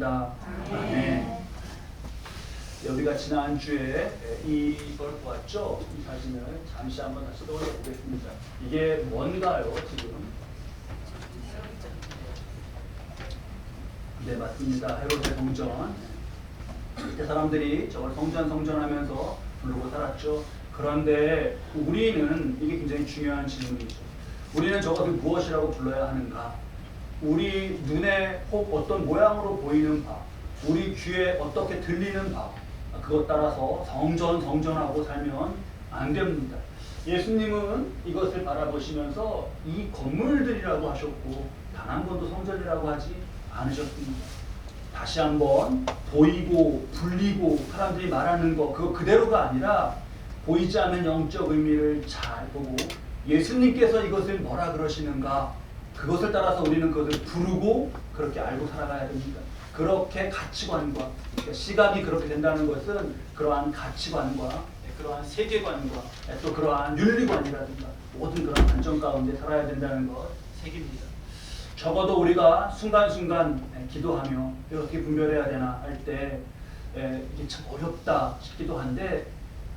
받습니다. 아멘. 우리가 지난주에 이걸 보았죠? 이 사진을 잠시 한번 다시 떠올려 보겠습니다. 이게 뭔가요, 지금? 네, 맞습니다. 헤롯의 성전. 이때 사람들이 저걸 성전하면서 부르고 살았죠. 그런데 우리는, 이게 굉장히 중요한 질문이죠. 우리는 저것을 무엇이라고 불러야 하는가? 우리 눈에 혹 어떤 모양으로 보이는 바, 우리 귀에 어떻게 들리는 바, 그것 따라서 성전하고 살면 안 됩니다. 예수님은 이것을 바라보시면서 이 건물들이라고 하셨고 단 한 번도 성전이라고 하지 않으셨습니다. 다시 한번 보이고 불리고 사람들이 말하는 거 그거 그대로가 아니라 보이지 않는 영적 의미를 잘 보고 예수님께서 이것을 뭐라 그러시는가 그것을 따라서 우리는 그것을 부르고 그렇게 알고 살아가야 됩니다. 그렇게 가치관과 그러니까 시각이 그렇게 된다는 것은 그러한 가치관과 그러한 세계관과 또 그러한 윤리관이라든가 모든 그런 안정 가운데 살아야 된다는 것 색입니다. 적어도 우리가 순간순간 기도하며 어떻게 분별해야 되나 할 때 이게 참 어렵다 싶기도 한데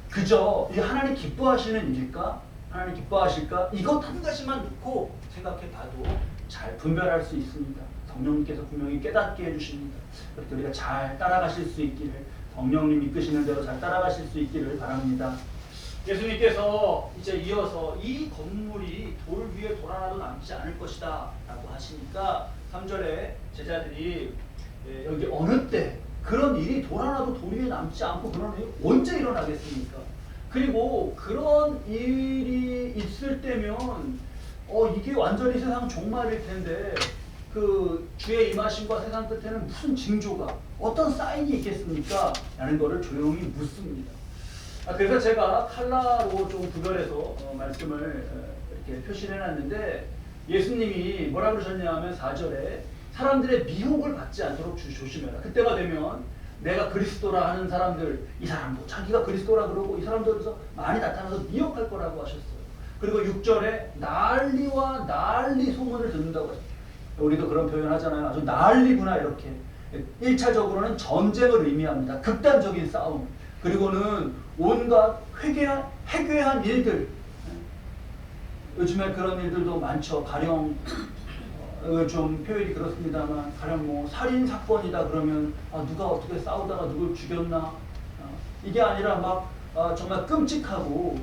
그저 이 하나님 기뻐하시는 일일까? 하나님 기뻐하실까? 이것 한 가지만 놓고 생각해 봐도 잘 분별할 수 있습니다. 성령님께서 분명히 깨닫게 해주십니다. 그렇게 우리가 잘 따라가실 수 있기를 성령님 이끄시는 대로 잘 따라가실 수 있기를 바랍니다. 예수님께서 이제 이어서 이 건물이 돌 위에 돌 하나도 남지 않을 것이다 라고 하시니까 3절에 제자들이 여기 어느 때 그런 일이 돌 하나도 돌 위에 남지 않고 그런 일이 언제 일어나겠습니까? 그리고 그런 일이 있을 때면 이게 완전히 세상 종말일 텐데 그 주의 임하심과 세상 끝에는 무슨 징조가 어떤 사인이 있겠습니까? 라는 거를 조용히 묻습니다. 그래서 제가 칼라로 좀 구별해서 말씀을 이렇게 표시를 해놨는데 예수님이 뭐라 그러셨냐 하면 4절에 사람들의 미혹을 받지 않도록 조심해라. 그때가 되면 내가 그리스도라 하는 사람들 이 사람도 자기가 그리스도라 그러고 이 사람들에서 많이 나타나서 미혹할 거라고 하셨어요. 그리고 6절에 난리와 난리 소문을 듣는다고 하셨어요. 우리도 그런 표현 하잖아요. 아주 난리구나 이렇게. 1차적으로는 전쟁을 의미합니다. 극단적인 싸움. 그리고는 온갖 해괴한 일들. 요즘에 그런 일들도 많죠. 가령 좀 표현이 그렇습니다만 가령 뭐 살인 사건이다 그러면 누가 어떻게 싸우다가 누굴 죽였나 이게 아니라 막 정말 끔찍하고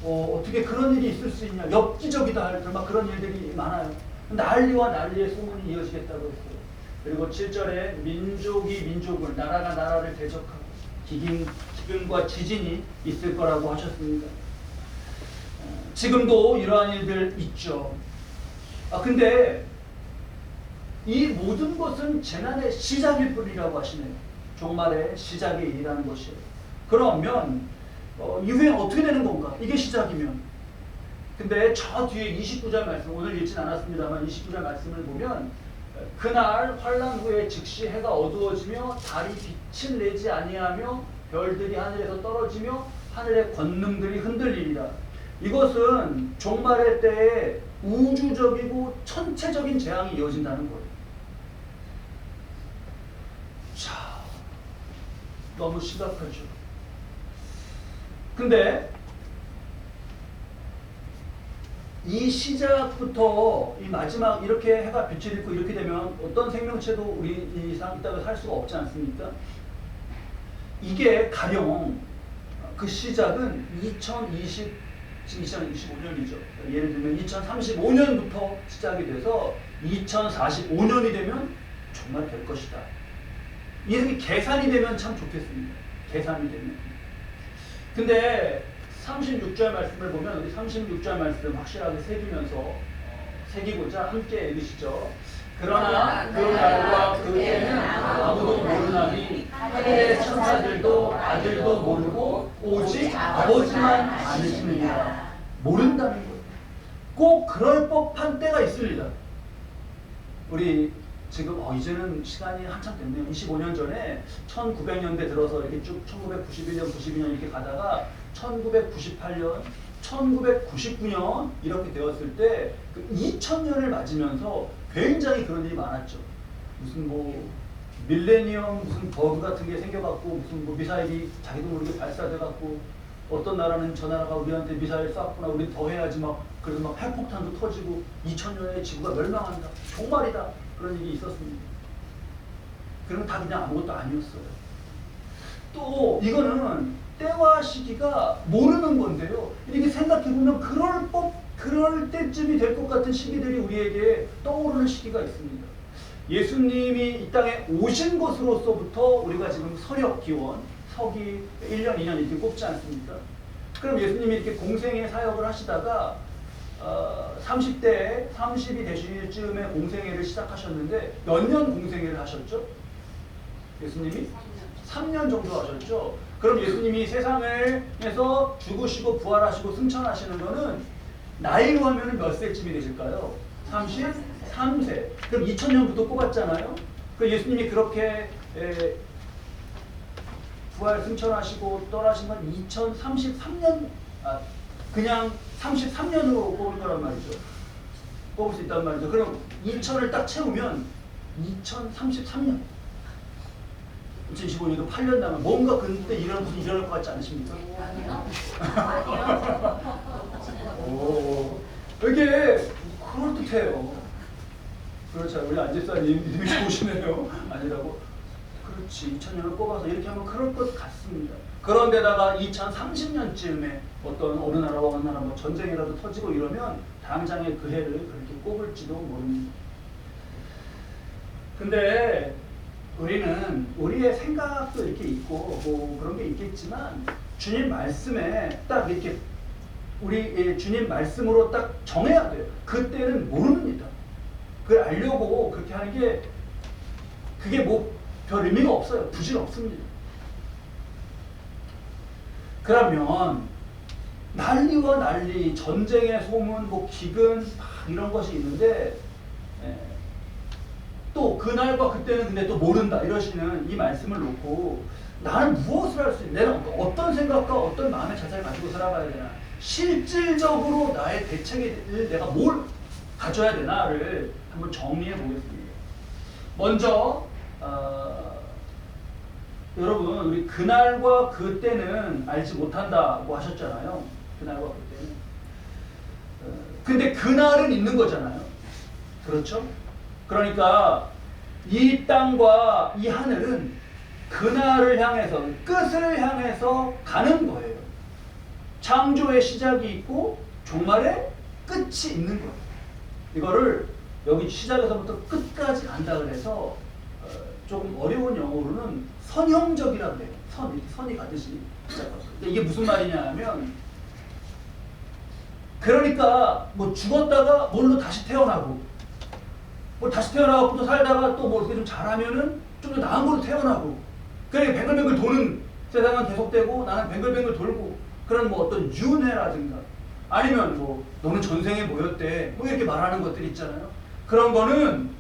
어떻게 그런 일이 있을 수 있냐 엽기적이다 할 막 그런 일들이 많아요. 난리와 난리의 소문이 이어지겠다고 했어요. 그리고 7절에 민족이 민족을 나라가 나라를 대적하고 기근과 지진이 있을 거라고 하셨습니다. 지금도 이러한 일들 있죠. 근데 이 모든 것은 재난의 시작일 뿐이라고 하시네요. 종말의 시작의 일이라는 것이에요. 그러면 이후에 어떻게 되는 건가? 이게 시작이면. 근데 저 뒤에 29절 말씀, 오늘 읽진 않았습니다만 29절 말씀을 보면 그날 환난 후에 즉시 해가 어두워지며 달이 빛을 내지 아니하며 별들이 하늘에서 떨어지며 하늘의 권능들이 흔들리리라. 이것은 종말의 때에 우주적이고 천체적인 재앙이 이어진다는 거예요. 자, 너무 심각하죠. 근데 이 시작부터 이 마지막 이렇게 해가 빛을 잃고 이렇게 되면 어떤 생명체도 우리 이상 있다고 살 수가 없지 않습니까? 이게 가령 그 시작은 2025년이죠. 예를 들면 2035년부터 시작이 돼서 2045년이 되면 정말 될 것이다. 이렇게 계산이 되면 참 좋겠습니다. 계산이 되면. 근데 36절 말씀을 보면 우리 36절 말씀 확실하게 새기고자 함께 읽으시죠. 그러나 그 날과 그 때는 아무도 모르나니 하늘의 천사들도 아들도 모르고 오직 아버지만 아시느니라. 모른다는 거예요. 꼭 그럴 법한 때가 있습니다. 우리 지금 이제는 시간이 한참 됐네요. 25년 전에 1900년대 들어서 이렇게 쭉 1991년, 92년 이렇게 가다가 1998년, 1999년 이렇게 되었을 때 그 2000년을 맞으면서 굉장히 그런 일이 많았죠. 무슨 뭐 밀레니엄 무슨 버그 같은 게 생겨갖고 무슨 뭐 미사일이 자기도 모르게 발사돼갖고 어떤 나라는 저 나라가 우리한테 미사일 쐈구나 우리 더 해야지 막 그래서 막 핵폭탄도 터지고 2000년에 지구가 멸망한다 종말이다 그런 일이 있었습니다. 그러면 다 그냥 아무것도 아니었어요. 또 이거는 때와 시기가 모르는 건데요. 이렇게 생각해보면 그럴 때쯤이 될 것 같은 시기들이 우리에게 떠오르는 시기가 있습니다. 예수님이 이 땅에 오신 것으로서부터 우리가 지금 서력 기원, 서기 1년, 2년 이렇게 꼽지 않습니까? 그럼 예수님이 이렇게 공생의 사역을 하시다가 30대, 30이 되실 즈음에 공생애를 시작하셨는데 몇 년 공생애를 하셨죠? 예수님이 3년 정도 하셨죠? 그럼 예수님이 세상에서 죽으시고 부활하시고 승천하시는 거는 나이로 하면 몇 세쯤이 되실까요? 33세. 그럼 2000년부터 꼽았잖아요? 그 예수님이 그렇게 부활 승천하시고 떠나신 건 2033년, 그냥 33년으로 꼽을 거란 말이죠. 꼽을 수 있단 말이죠. 그럼 2000을 딱 채우면 2033년. 2025년도 8년 남은 뭔가 그때 무슨 일어날 것 같지 않으십니까? 아니요. 아니요. 오, 이게 그럴듯해요. 그렇죠. 우리 안집사님 믿음이 좋으시네요. 아니라고. 그렇지. 2000년을 꼽아서 이렇게 하면 그럴 것 같습니다. 그런데다가 2030년쯤에 어느 나라와 어느 나라 뭐 전쟁이라도 터지고 이러면 당장에 그 해를 그렇게 꼽을지도 모릅니다. 근데 우리는 우리의 생각도 이렇게 있고 뭐 그런 게 있겠지만 주님 말씀에 딱 이렇게 우리 주님 말씀으로 딱 정해야 돼요. 그때는 모릅니다. 그걸 알려고 그렇게 하는 게 그게 뭐 별 의미가 없어요. 부질 없습니다. 그러면 난리와 난리, 전쟁의 소문, 뭐 기근 이런 것이 있는데 또 그날과 그때는 근데 또 모른다 이러시는 이 말씀을 놓고 나는 무엇을 할 수 있나? 내가 어떤 생각과 어떤 마음의 자세를 가지고 살아가야 되나? 실질적으로 나의 대책을 내가 뭘 가져야 되나를 한번 정리해 보겠습니다. 먼저 여러분 우리 그날과 그때는 알지 못한다고 하셨잖아요. 그날과 그때는. 근데 그날은 있는 거잖아요. 그렇죠? 그러니까 이 땅과 이 하늘은 그날을 향해서 끝을 향해서 가는 거예요. 창조의 시작이 있고 종말의 끝이 있는 거예요. 이거를 여기 시작에서부터 끝까지 간다 그래서 조금 어려운 영어로는 선형적이라고 해요. 이렇게 선이 가듯이. 이게 무슨 말이냐 하면 그러니까 뭐 죽었다가 뭘로 다시 태어나고 뭐 다시 태어나고 또 살다가 또 뭐 이렇게 좀 잘하면은 좀 더 나은 걸로 태어나고 그래 뱅글뱅글 도는 세상은 계속되고 나는 뱅글뱅글 돌고 그런 뭐 어떤 윤회라든가 아니면 뭐 너는 전생에 뭐였대 뭐 이렇게 말하는 것들이 있잖아요. 그런 거는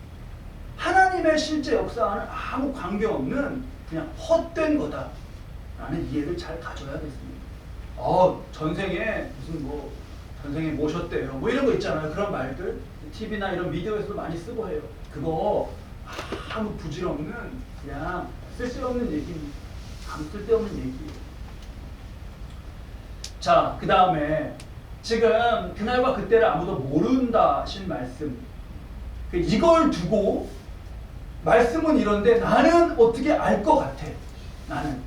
하나님의 실제 역사와는 아무 관계없는 그냥 헛된 거다라는 이해를 잘 가져야겠습니다. 전생에 무슨 뭐 전생에 모셨대요 뭐 이런 거 있잖아요. 그런 말들 TV나 이런 미디어에서도 많이 쓰고 해요. 그거 아무 부질없는 그냥 쓸데없는 얘기입니다. 아무 쓸데없는 얘기예요. 자, 그 다음에 지금 그날과 그때를 아무도 모른다 하신 말씀 이걸 두고 말씀은 이런데 나는 어떻게 알 것 같아. 나는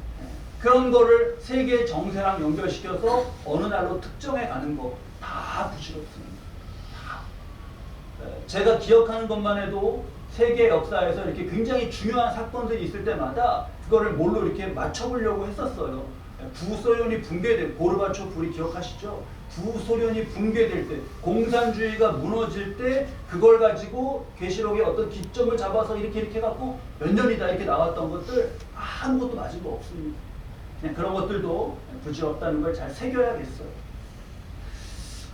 그런 거를 세계 정세랑 연결시켜서 어느 날로 특정해 가는 거 다 부질없습니다. 다. 제가 기억하는 것만 해도 세계 역사에서 이렇게 굉장히 중요한 사건들이 있을 때마다 그거를 뭘로 이렇게 맞춰보려고 했었어요. 구소련이 붕괴될 고르바초프 우리 기억하시죠? 구소련이 붕괴될 때 공산주의가 무너질 때 그걸 가지고 계시록의 어떤 기점을 잡아서 이렇게 해갖고 몇 년이다 이렇게 나왔던 것들 아무것도 맞은 거 없습니다. 그냥 그런 것들도 부질없다는 걸 잘 새겨야겠어요.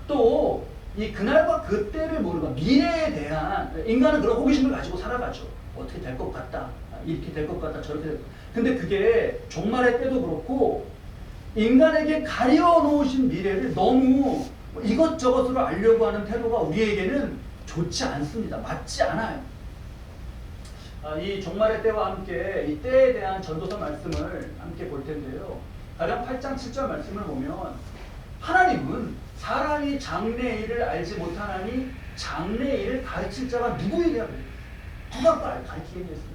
또 이 그날과 그때를 모르고 미래에 대한 인간은 그런 호기심을 가지고 살아가죠. 어떻게 될 것 같다. 이렇게 될 것 같다. 저렇게 될 것 같다. 근데 그게 종말의 때도 그렇고 인간에게 가려놓으신 미래를 너무 이것저것으로 알려고 하는 태도가 우리에게는 좋지 않습니다. 맞지 않아요. 이 종말의 때와 함께 이 때에 대한 전도서 말씀을 함께 볼 텐데요. 가령 8장 7절 말씀을 보면 하나님은 사람이 장래일을 알지 못하나니 장래일을 가르칠 자가 누구이랴. 누가 가르치겠습니까?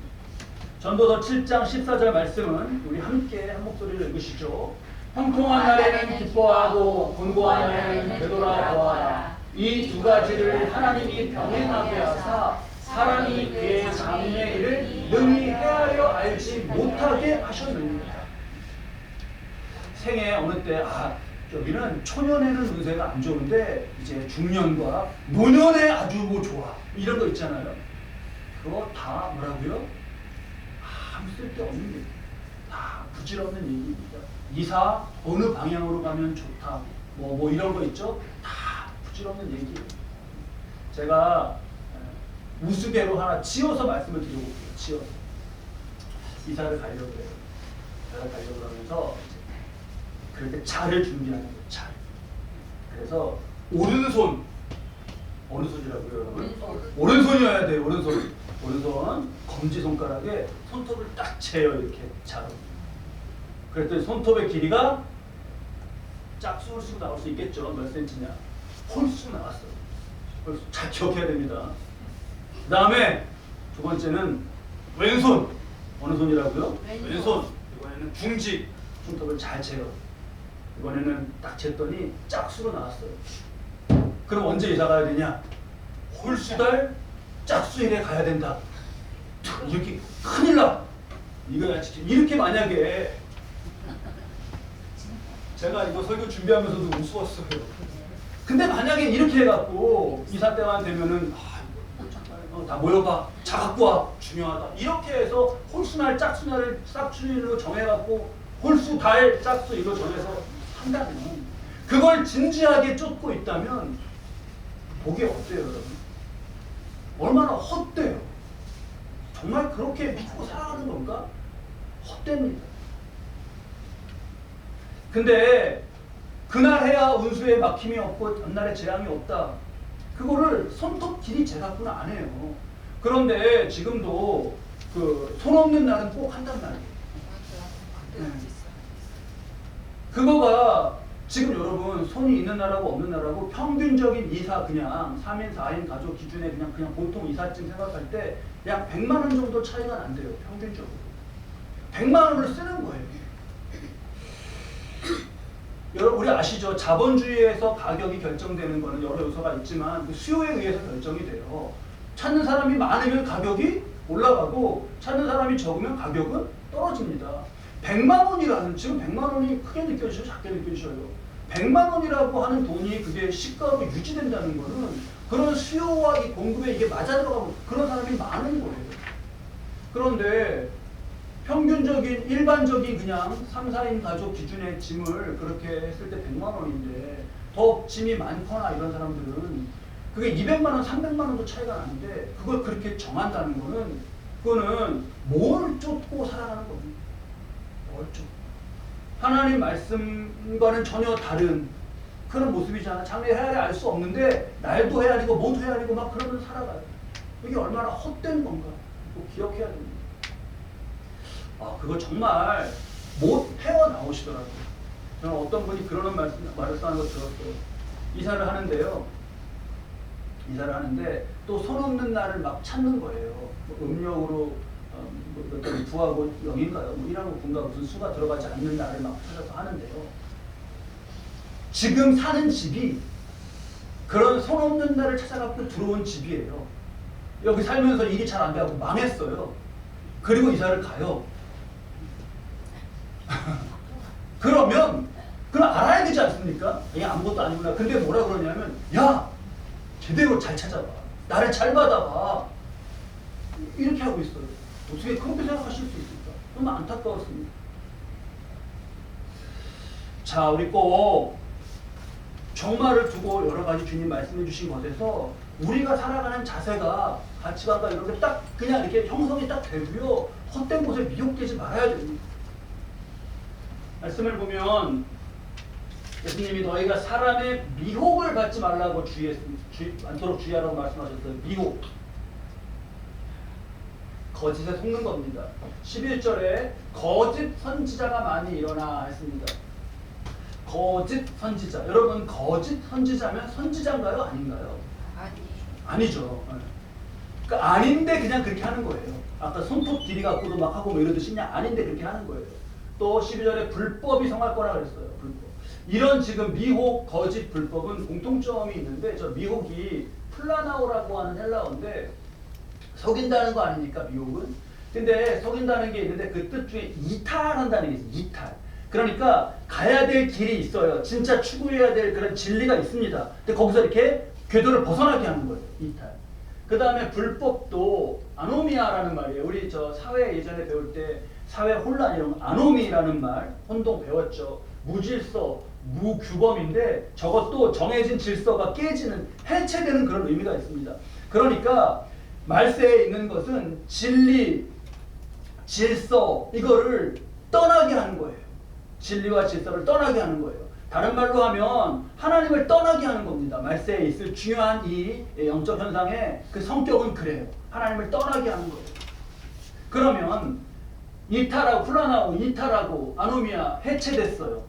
전도서 7장 14절 말씀은 우리 함께 한 목소리로 읽으시죠. 형통한 날에는 기뻐하고 곤고한 날에는 되돌아보아라. 이 두 가지를 하나님이 병행하게 하사 사람이 그의 장래일을 능히 헤아려 알지 못하게 하셨느니라. 생애 어느 때 여기는 초년에는 운세가 안 좋은데 이제 중년과 노년에 아주 뭐 좋아 이런 거 있잖아요. 그거 다 뭐라고요? 아무 쓸데없는 얘기, 다 부질없는 얘기입니다. 이사 어느 방향으로 가면 좋다 뭐 이런 거 있죠? 다 부질없는 얘기예요. 제가 우스개로 하나 지어서 말씀을 드려볼게요. 지어서 이사를 가려고 해요. 이사를 가려고 하면서 그럴 때 차를 준비하는 거예요. 차. 그래서 오른손 어느 손이라고요, 여러분? 오른손이어야 돼요. 오른손 검지손가락에 손톱을 딱 재요. 이렇게 차로. 그랬더니 손톱의 길이가 짝수를 쓰고 나올 수 있겠죠. 몇 센치냐? 홀수 나왔어요. 홀수. 잘 기억해야 됩니다. 그 다음에 두 번째는 왼손. 어느 손이라고요? 왼손. 이번에는 중지. 손톱을 잘 재요. 이번에는 딱 쟀더니 짝수로 나왔어요. 그럼 언제 이사 가야 되냐? 홀수달 짝수일에 가야 된다. 이렇게 큰일 나. 이렇게 만약에 제가 이거 설교 준비하면서도 우스웠어요. 근데 만약에 이렇게 해갖고 이사 때만 되면은 다 모여봐. 자 갖고 와. 중요하다. 이렇게 해서 홀수날 짝수날을 짝수일로 정해갖고 홀수달 짝수일로 정해서 한다면 그걸 진지하게 쫓고 있다면 보기 어때요, 여러분? 얼마나 헛돼요. 정말 그렇게 믿고 살아가는 건가? 헛됩니다. 근데 그날 해야 운수에 막힘이 없고 전날에 재앙이 없다. 그거를 손톱 길이 재갖고는 안 해요. 그런데 지금도 그 손 없는 날은 꼭 한단 말이에요. 그거가 지금 여러분 손이 있는 나라고 없는 나라고 평균적인 이사 그냥 3인 4인 가족 기준에 그냥 보통 이삿짐 생각할 때 약 100만 원 정도 차이가 난대요. 평균적으로. 100만 원을 쓰는 거예요. 여러분 우리 아시죠? 자본주의에서 가격이 결정되는 거는 여러 요소가 있지만 그 수요에 의해서 결정이 돼요. 찾는 사람이 많으면 가격이 올라가고 찾는 사람이 적으면 가격은 떨어집니다. 100만 원이라는 지금 100만 원이 크게 느껴지셔요? 작게 느껴지셔요? 100만 원이라고 하는 돈이 그게 시가로 유지된다는 거는 그런 수요와 이 공급에 이게 맞아 들어가고 그런 사람이 많은 거예요. 그런데 평균적인 일반적인 그냥 3, 4인 가족 기준의 짐을 그렇게 했을 때 100만 원인데 더 짐이 많거나 이런 사람들은 그게 200만 원, 300만 원도 차이가 나는데 그걸 그렇게 정한다는 거는 그거는 뭘 쫓고 살아가는 겁니다. 뭘 쫓고. 하나님 말씀과는 전혀 다른 그런 모습이잖아. 장래 헤아려 알 수 없는데 날도 헤아리고 모두 헤아리고 막 그러면서 살아가요. 이게 얼마나 헛된 건가. 꼭 기억해야 됩니다. 그거 정말 못 헤어나오시더라고요. 저는 어떤 분이 그러는 말을 쓰는 거 들었어요. 이사를 하는데요. 이사를 하는데 또 손 없는 날을 막 찾는 거예요. 음력으로 부하고 0인가요? 1하고 9인가 무슨 수가 들어가지 않는 날을 막 찾아서 하는데요. 지금 사는 집이 그런 손 없는 날을 찾아갖고 들어온 집이에요. 여기 살면서 일이 잘 안 되고 망했어요. 그리고 이사를 가요. 그럼 알아야 되지 않습니까? 이게 아무것도 아니구나. 근데 뭐라 그러냐면 야 제대로 잘 찾아봐. 나를 잘 받아봐. 이렇게 하고 있어요. 어떻게 그렇게 생각하실 수 있을까? 너무 안타까웠습니다. 자, 우리 꼭 종말을 두고 여러 가지 주님 말씀해 주신 것에서 우리가 살아가는 자세가 가치관과 이런 게 딱 그냥 이렇게 형성이 딱 되고요. 헛된 곳에 미혹되지 말아야 됩니다. 말씀을 보면 예수님이 너희가 사람의 미혹을 받지 말라고 않도록 주의하라고 말씀하셨어요. 미혹. 거짓에 속는 겁니다. 11절에 거짓 선지자가 많이 일어나 했습니다. 거짓 선지자. 여러분 거짓 선지자면 선지자인가요? 아닌가요? 아니죠. 그러니까 아닌데 그냥 그렇게 하는 거예요. 아까 손톱 길이 갖고도 막 하고 뭐 이러듯이 그냥 아닌데 그렇게 하는 거예요. 또 12절에 불법이 성할 거라 그랬어요. 불법. 이런 지금 미혹, 거짓, 불법은 공통점이 있는데 저 미혹이 플라나오라고 하는 헬라어인데 속인다는 거 아닙니까? 미혹은. 근데 속인다는 게 있는데 그 뜻 중에 이탈한다는 게 있어요. 이탈. 그러니까 가야 될 길이 있어요. 진짜 추구해야 될 그런 진리가 있습니다. 근데 거기서 이렇게 궤도를 벗어나게 하는 거예요. 이탈. 그 다음에 불법도 아노미아라는 말이에요. 우리 저 사회 예전에 배울 때 사회 혼란 이런 거 아노미라는 말 혼동 배웠죠. 무질서, 무규범인데 저것도 정해진 질서가 깨지는 해체되는 그런 의미가 있습니다. 그러니까 말세에 있는 것은 진리, 질서 이거를 떠나게 하는 거예요. 진리와 질서를 떠나게 하는 거예요. 다른 말로 하면 하나님을 떠나게 하는 겁니다. 말세에 있을 중요한 이 영적 현상의 그 성격은 그래요. 하나님을 떠나게 하는 거예요. 그러면 이탈하고 플라나오, 이탈하고 아노미아 해체됐어요.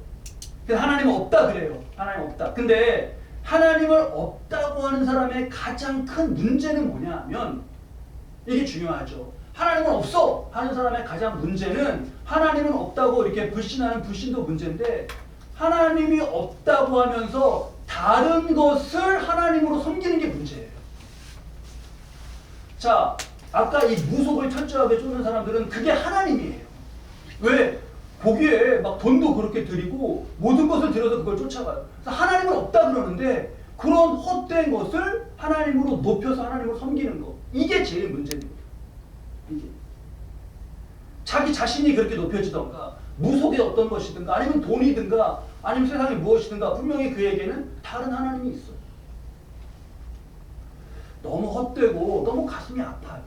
근데 하나님은 없다 그래요. 하나님 없다. 근데 하나님을 없다고 하는 사람의 가장 큰 문제는 뭐냐면 이게 중요하죠. 하나님은 없어 하는 사람의 가장 문제는 하나님은 없다고 이렇게 불신하는 불신도 문제인데 하나님이 없다고 하면서 다른 것을 하나님으로 섬기는 게 문제예요. 자, 아까 이 무속을 철저하게 쫓는 사람들은 그게 하나님이에요. 왜? 보기에 막 돈도 그렇게 드리고 모든 것을 들여서 그걸 쫓아가요. 그래서 하나님은 없다 그러는데 그런 헛된 것을 하나님으로 높여서 하나님으로 섬기는 거. 이게 제일 문제입니다. 이게. 자기 자신이 그렇게 높여지던가 무속이 어떤 것이든가 아니면 돈이든가 아니면 세상에 무엇이든가 분명히 그에게는 다른 하나님이 있어요. 너무 헛되고 너무 가슴이 아파요.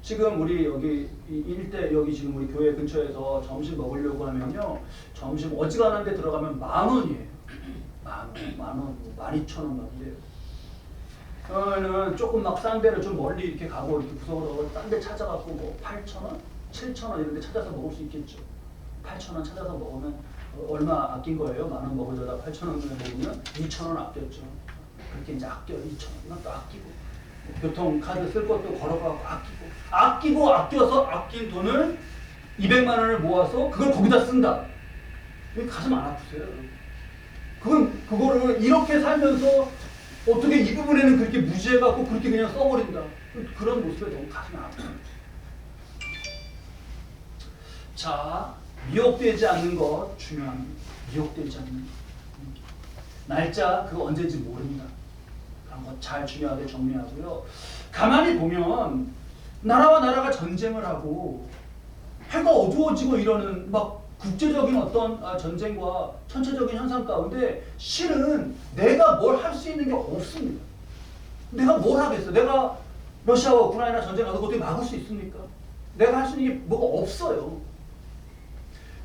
지금 우리 여기 일대 여기 지금 우리 교회 근처에서 점심 먹으려고 하면요 점심 어지간한 데 들어가면 10,000원이에요. 10,000원, 12,000원 막 이래요. 그러면은 조금 막 싼 데를 좀 멀리 이렇게 가고 이렇게 구석으로 딴 데 찾아갖고 뭐 8,000원, 7,000원 이런 데 찾아서 먹을 수 있겠죠. 8,000원 찾아서 먹으면 얼마 아낀 거예요? 10,000원 먹으려다 8,000원을 먹으면 2,000원 아꼈죠. 그렇게 이제 아껴요. 2,000원 이건 또 아끼고 교통카드 쓸 것도 걸어가고 아끼고 아껴서 아낀 돈을 200만 원을 모아서 그걸 거기다 쓴다. 왜 가슴 안 아프세요? 그거를 이렇게 살면서 어떻게 이 부분에는 그렇게 무지해갖고 그렇게 그냥 써버린다. 그런 모습에 너무 가슴이 아파요. 자, 미혹되지 않는 것 중요합니다. 미혹되지 않는 것. 날짜 그거 언제인지 모릅니다. 그런 거 잘 중요하게 정리하고요. 가만히 보면 나라와 나라가 전쟁을 하고 해가 어두워지고 이러는 막 국제적인 어떤 전쟁과 전체적인 현상 가운데 실은 내가 뭘 할 수 있는 게 없습니다. 내가 뭘 하겠어? 내가 러시아와 우크라이나 전쟁 가서 어떻게 막을 수 있습니까? 내가 할 수 있는 게 뭐가 없어요.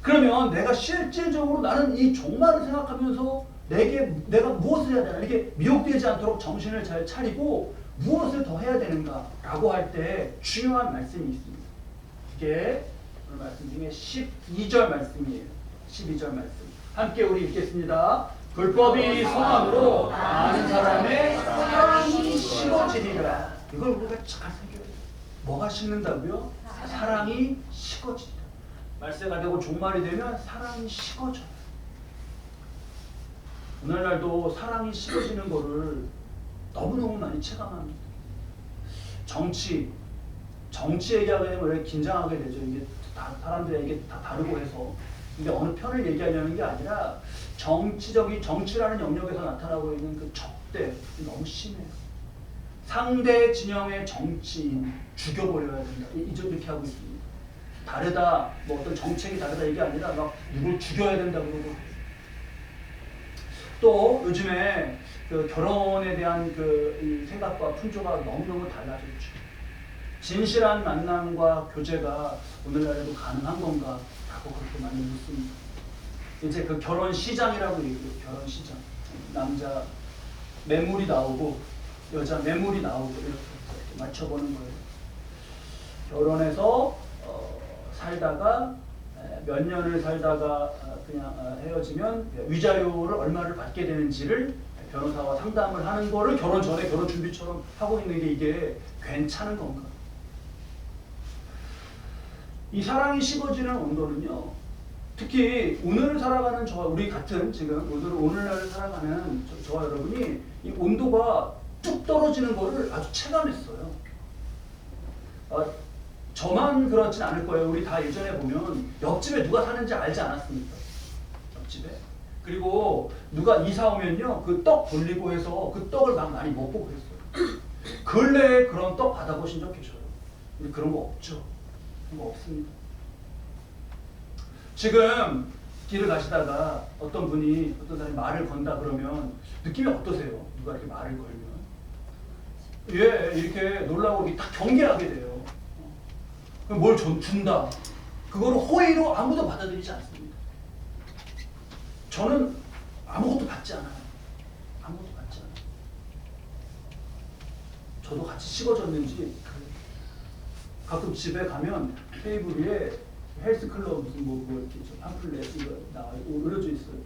그러면 내가 실질적으로 나는 이 종말을 생각하면서 내가 무엇을 해야 되나 이렇게 미혹되지 않도록 정신을 잘 차리고 무엇을 더 해야 되는가라고 할 때 중요한 말씀이 있습니다. 이게 오늘 말씀 중에 12절 말씀이에요. 12절 말씀. 함께 우리 읽겠습니다. 불법이 성함으로 많은 사람의 사랑이 식어지리라. 이걸 우리가 잘 새겨야 돼요. 뭐가 식는다고요? 사랑이 식어지리라. 말세가 되고 종말이 되면 사랑이 식어져요. 오늘날도 사랑이 식어지는 거를 너무너무 많이 체감합니다. 정치 얘기하게 되면 왜 긴장하게 되죠. 이게 다 사람들에게 다 다르고 해서. 근데 어느 편을 얘기하려는 게 아니라 정치라는 영역에서 나타나고 있는 그 적대 너무 심해요. 상대 진영의 정치인 죽여버려야 된다. 이렇게 하고 있습니다. 다르다, 뭐 어떤 정책이 다르다 이게 아니라 막 누굴 죽여야 된다 그러고. 또 요즘에 그 결혼에 대한 그 생각과 풍조가 너무너무 달라졌죠. 진실한 만남과 교제가 오늘날에도 가능한 건가? 라고 그렇게 많이 묻습니다. 이제 그 결혼 시장이라고 얘기해요. 결혼 시장. 남자 매물이 나오고 여자 매물이 나오고 이렇게 맞춰보는 거예요. 결혼해서 살다가 몇 년을 살다가 그냥 헤어지면 위자료를 얼마를 받게 되는지를 변호사와 상담을 하는 거를 결혼 전에 결혼 준비처럼 하고 있는 게 이게 괜찮은 건가? 이 사랑이 식어지는 온도는요. 특히 오늘을 살아가는 우리 같은 지금 오늘날을 살아가는 저와 여러분이 이 온도가 뚝 떨어지는 거를 아주 체감했어요. 저만 그렇진 않을 거예요. 우리 다 예전에 보면 옆집에 누가 사는지 알지 않았습니까? 옆집에. 그리고 누가 이사 오면요. 그 떡 돌리고 해서 그 떡을 막 많이 먹고 그랬어요. 근래에 그런 떡 받아보신 적 계셔요? 근데 그런 거 없죠. 그런 거 없습니다. 지금 길을 가시다가 어떤 사람이 말을 건다 그러면 느낌이 어떠세요? 누가 이렇게 말을 걸면? 예, 이렇게 놀라고 이렇게 딱 경계하게 돼요. 뭘 준다. 그거를 호의로 아무도 받아들이지 않습니다. 저는 아무것도 받지 않아요. 아무것도 받지 않아요. 저도 같이 식어졌는지 가끔 집에 가면 테이블 위에 헬스클럽 무슨 뭐 이렇게 팜플렛 이거 올려져 있어요.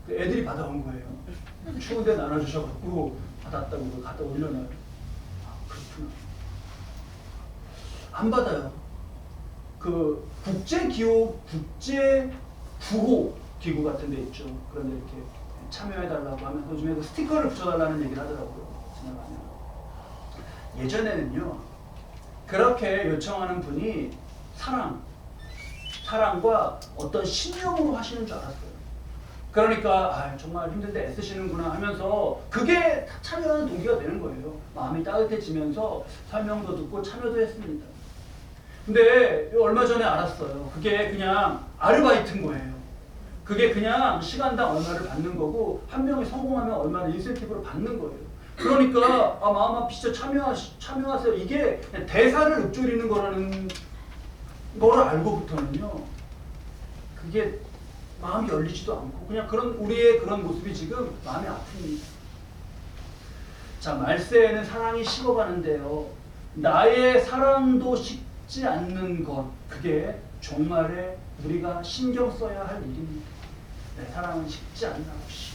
그 애들이 받아온 거예요. 추운데 나눠주셔갖고 받았다고 그걸 갖다 올려놔요. 아, 그렇구나. 안 받아요. 그 국제 구호 기구 같은 데 있죠. 그런데 이렇게 참여해달라고 하면서 요즘에 그 스티커를 붙여달라는 얘기를 하더라고요. 지나가면. 예전에는요. 그렇게 요청하는 분이 사랑과 어떤 신용으로 하시는 줄 알았어요. 그러니까 정말 힘든데 애쓰시는구나 하면서 그게 참여하는 동기가 되는 거예요. 마음이 따뜻해지면서 설명도 듣고 참여도 했습니다. 근데 얼마 전에 알았어요. 그게 그냥 아르바이트인 거예요. 그게 그냥 시간당 얼마를 받는 거고 한 명이 성공하면 얼마를 인센티브를 받는 거예요. 그러니까 마음 아프시죠? 참여하세요. 이게 대사를 읊조리는 거라는 거를 알고부터는요. 그게 마음이 열리지도 않고 그냥 우리의 그런 모습이 지금 마음이 아픕니다. 자, 말세에는 사랑이 식어가는데요. 나의 사랑도 식지 않는 것, 그게 종말에 우리가 신경 써야 할 일입니다. 내 사랑은 식지 않나 혹시.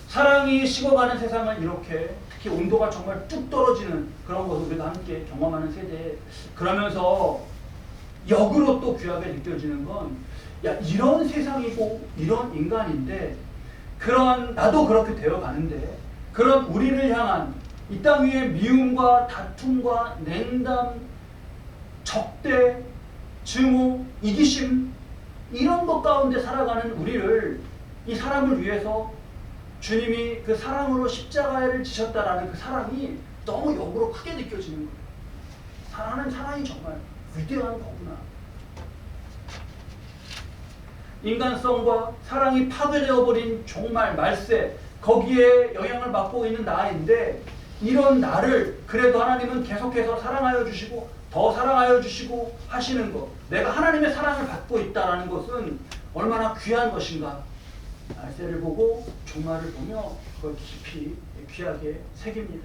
사랑이 식어가는 세상을 이렇게 특히 온도가 정말 뚝 떨어지는 그런 것을 우리가 함께 경험하는 세대에 그러면서 역으로 또 귀하게 느껴지는 건 이런 세상이고 이런 인간인데 나도 그렇게 되어가는데 그런 우리를 향한 이 땅 위에 미움과 다툼과 냉담, 적대, 증오, 이기심 이런 것 가운데 살아가는 우리를 이 사람을 위해서 주님이 그 사랑으로 십자가를 지셨다라는 그 사랑이 너무 역으로 크게 느껴지는 거예요. 사랑하는 사랑이 정말 위대한 거구나. 인간성과 사랑이 파괴되어 버린 종말 말세 거기에 영향을 받고 있는 나인데 이런 나를 그래도 하나님은 계속해서 사랑하여 주시고 더 사랑하여 주시고 하시는 것 내가 하나님의 사랑을 받고 있다는 것은 얼마나 귀한 것인가. 말세를 보고 종말을 보며 그걸 깊이 귀하게 새깁니다.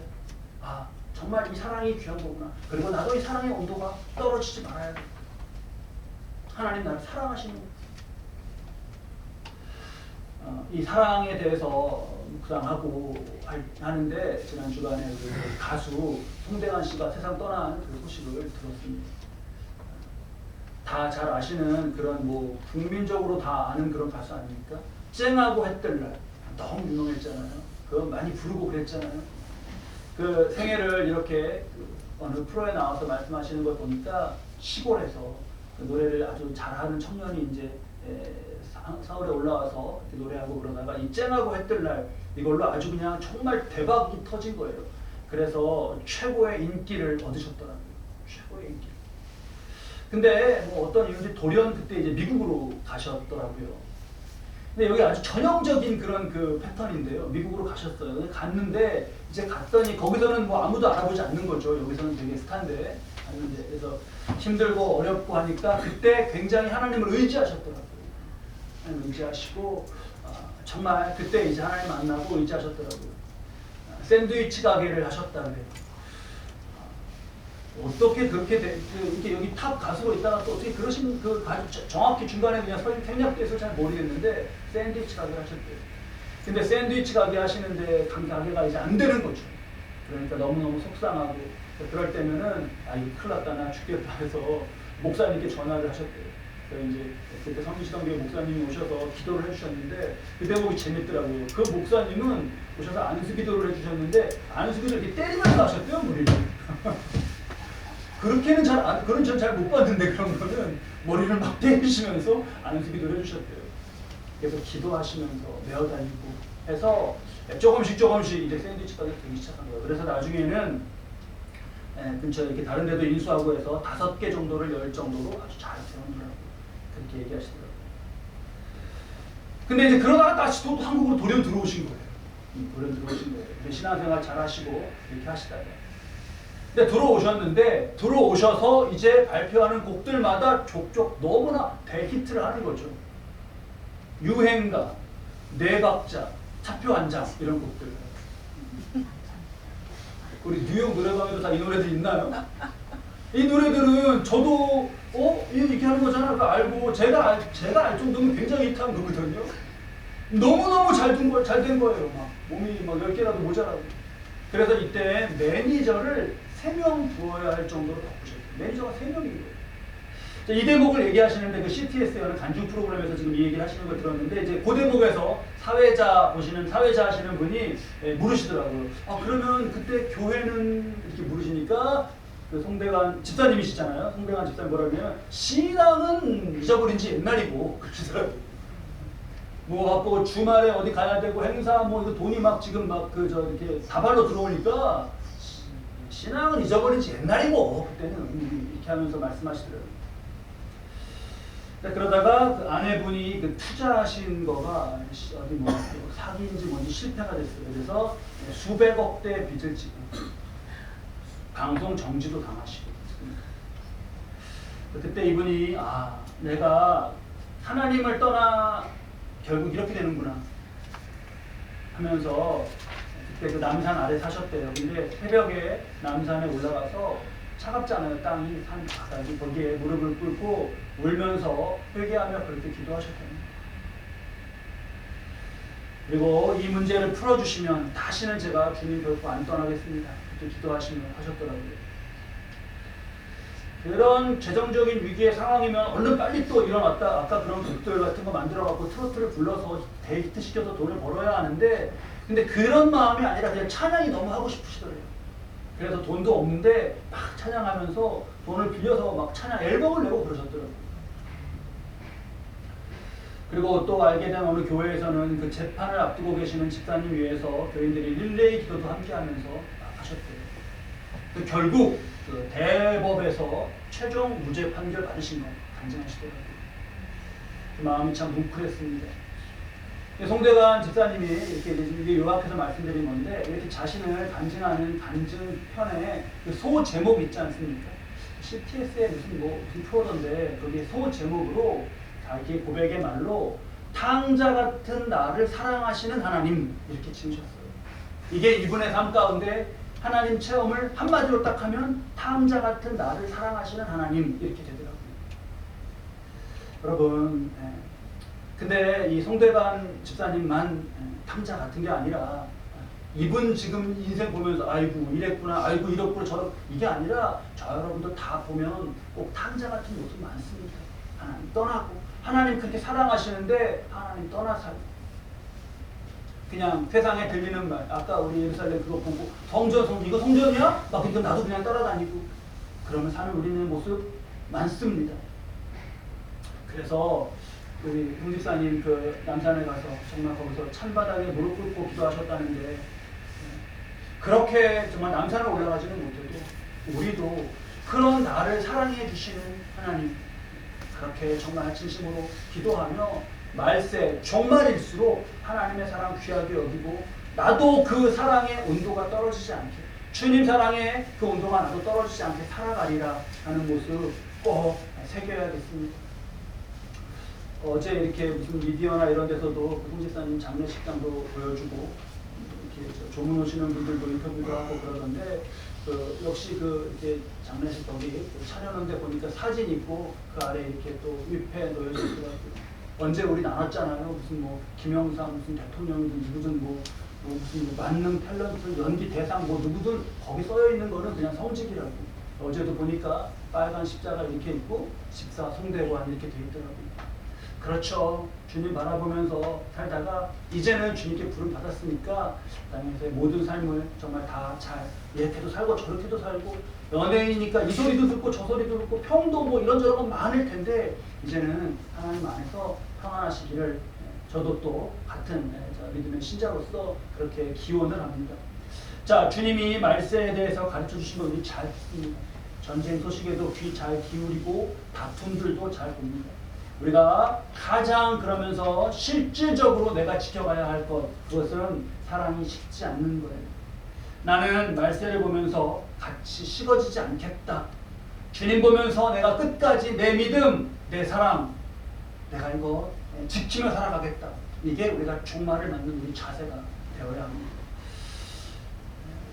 정말 이 사랑이 귀한 거구나. 그리고 나도 이 사랑의 온도가 떨어지지 말아야 돼. 하나님 나를 사랑하시는 거. 이 사랑에 대해서 묵상하고 하는데 지난 주간에 그 가수 송대관 씨가 세상 떠난 그 소식을 들었습니다. 다 잘 아시는 그런 국민적으로 다 아는 그런 가수 아닙니까? 쨍하고 했던 날 너무 유명했잖아요. 그거 많이 부르고 그랬잖아요. 그 생애를 이렇게 어느 프로에 나와서 말씀하시는 걸 보니까 시골에서 그 노래를 아주 잘하는 청년이 이제 서울에 올라와서 이렇게 노래하고 그러다가 이 쨍하고 했던 날 이걸로 아주 그냥 정말 대박이 터진 거예요. 그래서 최고의 인기를 얻으셨더라고요. 최고의 인기. 근데 어떤 이유인지 돌연 그때 이제 미국으로 가셨더라고요. 근데 여기 아주 전형적인 그런 그 패턴인데요. 미국으로 가셨어요. 갔는데 이제 갔더니 거기서는 아무도 알아보지 않는 거죠. 여기서는 되게 스타인데 갔는데 그래서 힘들고 어렵고 하니까 그때 굉장히 하나님을 의지하셨더라고요. 하나님 의지하시고 정말 그때 이제 하나님 만나고 의지하셨더라고요. 샌드위치 가게를 하셨다 그래요. 어떻게 그렇게 이렇게 여기 탑 가수로 있다가 또 어떻게 그러신 정확히 중간에 그냥 생략돼서 잘 모르겠는데 샌드위치 가게 하셨대요. 근데 샌드위치 가게 하시는데 가게가 이제 안 되는 거죠. 그러니까 너무너무 속상하고 그럴 때면은 이거 큰일 났다 나 죽겠다 해서 목사님께 전화를 하셨대요. 그래서 이제 그때 성지시동교회 목사님이 오셔서 기도를 해주셨는데 그 대목이 재밌더라고요. 그 목사님은 오셔서 안수 기도를 해주셨는데 안수 기도를 이렇게 때리면서 하셨대요, 머리를. 그렇게는 그런 전 잘 못 봤는데 그런 거는 머리를 막 때리시면서 안수 기도를 해주셨대요. 그래서 기도하시면서 메어다니고 해서 조금씩 이제 샌드위치 가게 되기 시작한 거예요. 그래서 나중에는 근처에 이렇게 다른 데도 인수하고 해서 5개 정도를 열 정도로 아주 잘 세우더라고요. 그렇게 얘기하시더라고요. 근데 이제 그러다가 다시 또 한국으로 돌연 들어오신 거예요. 신앙생활 잘 하시고 이렇게 하시다가. 근데 들어오셔서 이제 발표하는 곡들마다 족족 너무나 대히트를 하는 거죠. 유행가, 내각자, 차표 한 장 이런 곡들. 우리 뉴욕 노래방에도 다 이 노래들 있나요? 이 노래들은 저도 이렇게 하는 거잖아. 그거 알고 제가 알 정도면 굉장히 히트한 거거든요. 너무너무 잘 된 거예요. 막 몸이 막 10개라도 모자라고. 그래서 이때 매니저를 3명 부어야 할 정도로 바꾸셨어요. 매니저가 3명인 거예요. 이 대목을 얘기하시는데 그 CTS라는 간주 프로그램에서 지금 이 얘기를 하시는 걸 들었는데 이제 그 대목에서 사회자 하시는 분이 물으시더라고요. 그러면 그때 교회는 이렇게 물으시니까 그 송대관 집사님이시잖아요. 송대관 집사님 뭐라고 하냐면 신앙은 잊어버린 지 옛날이고 그러시더라고요. 뭐 바쁘고 주말에 어디 가야 되고 행사 뭐 이거 돈이 막 지금 막 이렇게 다발로 들어오니까 신앙은 잊어버린 지 옛날이고 그때는 이렇게 하면서 말씀하시더라고요. 그러다가 그 아내분이 그 투자하신 거가 어디 뭐 사기인지 뭔지 실패가 됐어요. 그래서 수백억대 빚을 지고 방송 정지도 당하시고 그때 이분이 내가 하나님을 떠나 결국 이렇게 되는구나 하면서 그때 그 남산 아래 사셨대요. 근데 새벽에 남산에 올라가서 차갑잖아요. 땅이 산 바닥이 거기에 무릎을 꿇고 울면서 회개하며 그렇게 기도하셨답니다. 그리고 이 문제를 풀어주시면 다시는 제가 주님 결코 안 떠나겠습니다. 그렇게 기도하시며 하셨더라고요. 그런 재정적인 위기의 상황이면 얼른 빨리 또 일어났다. 아까 그런 곡들 같은 거 만들어갖고 트로트를 불러서 데이트 시켜서 돈을 벌어야 하는데 근데 그런 마음이 아니라 그냥 찬양이 너무 하고 싶으시더래요. 그래서 돈도 없는데 막 찬양하면서 돈을 빌려서 막 찬양 앨범을 내고 그러셨더라고요. 그리고 또 알게 된 어느 교회에서는 그 재판을 앞두고 계시는 집사님 위해서 교인들이 릴레이 기도도 함께 하면서 하셨대요. 결국 그 대법에서 최종 무죄 판결 받으신 거 간증하시더라고요. 그 마음이 참 뭉클했습니다. 송대관 집사님이 이렇게 요약해서 말씀드린 건데 이렇게 자신을 간증하는 간증편에 그 소 제목 있지 않습니까? CTS의 무슨 프로던데 거기에 소 제목으로 자기 고백의 말로 탕자 같은 나를 사랑하시는 하나님 이렇게 지으셨어요. 이게 이분의 삶 가운데 하나님 체험을 한마디로 딱 하면 탕자 같은 나를 사랑하시는 하나님 이렇게 되더라고요. 여러분 근데 이 송대관 집사님만 탕자 같은 게 아니라 이분 지금 인생 보면서 아이고 이랬구나 아이고 이렇구나 저렇 이게 아니라 저 여러분들 다 보면 꼭 탕자 같은 모습 많습니다. 하나님 떠나고 하나님 그렇게 사랑하시는데 하나님 떠나서 그냥 세상에 들리는 말 아까 우리 예루살렘 그거 보고 성전 이거 성전이야? 막 그러니까 나도 그냥 따라다니고 그러면 사는 우리는 모습 많습니다. 그래서 우리 홍집사님 그 남산에 가서 정말 거기서 찬바닥에 무릎 꿇고 기도하셨다는데 그렇게 정말 남산에 올라가지는 못해도 우리도 그런 나를 사랑해 주시는 하나님 그렇게 정말 진심으로 기도하며 말세 종말일수록 하나님의 사랑 귀하게 여기고 나도 그 사랑의 온도가 떨어지지 않게 주님 사랑의 그 온도가 나도 떨어지지 않게 살아가리라 하는 모습 꼭 새겨야겠습니다. 어제 이렇게 무슨 미디어나 이런 데서도 홍집사님 장례식장도 보여주고 이렇게 조문 오시는 분들도 인터뷰도 하고 그러던데 역시 이렇게 장례식 거기 차려놓은데 보니까 사진 있고 그 아래 이렇게 또 위패 놓여져 있더라고요. 언제 우리 나눴잖아요. 무슨 뭐 김영삼 무슨 대통령이든 누구든 무슨 만능 탤런트 연기 대상 누구든 거기 써여 있는 거는 그냥 성직이라고. 어제도 보니까 빨간 십자가 이렇게 있고 집사 송대관 이렇게 돼 있더라고요. 그렇죠. 주님 바라보면서 살다가 이제는 주님께 부름 받았으니까 땅에서의 모든 삶을 정말 다 잘 이렇게도 살고 저렇게도 살고 연예인이니까 이 소리도 듣고 저 소리도 듣고 평도 뭐 이런저런 건 많을 텐데 이제는 하나님 안에서 평안하시기를 저도 또 같은 믿음의 신자로서 그렇게 기원을 합니다. 자, 주님이 말세에 대해서 가르쳐 주신 거 우리 잘 듣습니다. 전쟁 소식에도 귀 잘 기울이고 다툼들도 잘 봅니다. 우리가 가장 그러면서 실질적으로 내가 지켜가야 할 것, 그것은 사랑이 식지 않는 거예요. 나는 말세를 보면서 같이 식어지지 않겠다. 주님 보면서 내가 끝까지 내 믿음, 내 사랑, 내가 이거 지키며 살아가겠다. 이게 우리가 종말을 맞는 우리 자세가 되어야 합니다.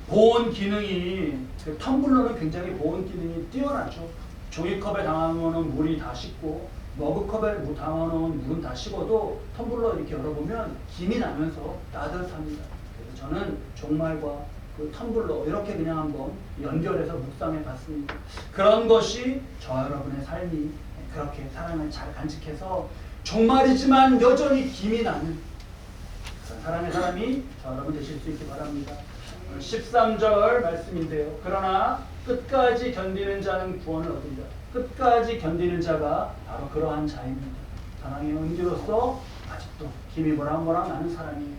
보온 기능이, 텀블러는 굉장히 보온 기능이 뛰어나죠. 종이컵에 담아놓은 물이 다 식고 머그컵에 담아놓은 물은 다 식어도 텀블러 이렇게 열어보면 김이 나면서 따뜻합니다. 그래서 저는 종말과 그 텀블러 이렇게 그냥 한번 연결해서 묵상해 봤습니다. 그런 것이 저와 여러분의 삶이 그렇게 사랑을 잘 간직해서 종말이지만 여전히 김이 나는 그런 사랑의 사람이 저와 여러분 되실 수 있기 바랍니다. 13절 말씀인데요. 그러나 끝까지 견디는 자는 구원을 얻으리라. 끝까지 견디는 자가 바로 그러한 자입니다. 사랑의 은기로서 아직도 김이 모락모락 나는 사람이에요.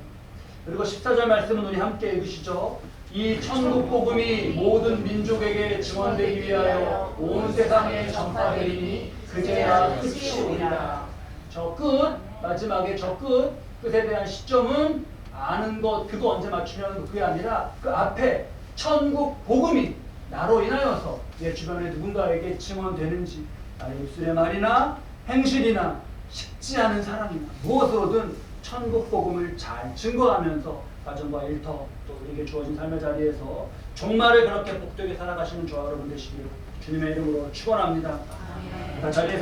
그리고 14절 말씀은 우리 함께 읽으시죠. 이 천국 복음이 모든 민족에게 증언되기 위하여 온 세상에 전파되리니 그제야 끝이 오리라. 저 끝, 마지막에 저 끝에 대한 시점은 아는 것, 그거 언제 맞추냐는 그게 아니라 그 앞에 천국 복음이 나로 인하여서 내 주변에 누군가에게 증언되는지 나의 입술의 말이나 행실이나 식지 않은 사랑이나 무엇으로든 천국 복음을 잘 증거하면서 가정과 일터 또 우리에게 주어진 삶의 자리에서 종말을 그렇게 복되게 살아가시는 저와 여러분 되시기를 주님의 이름으로 축원합니다. 자리에서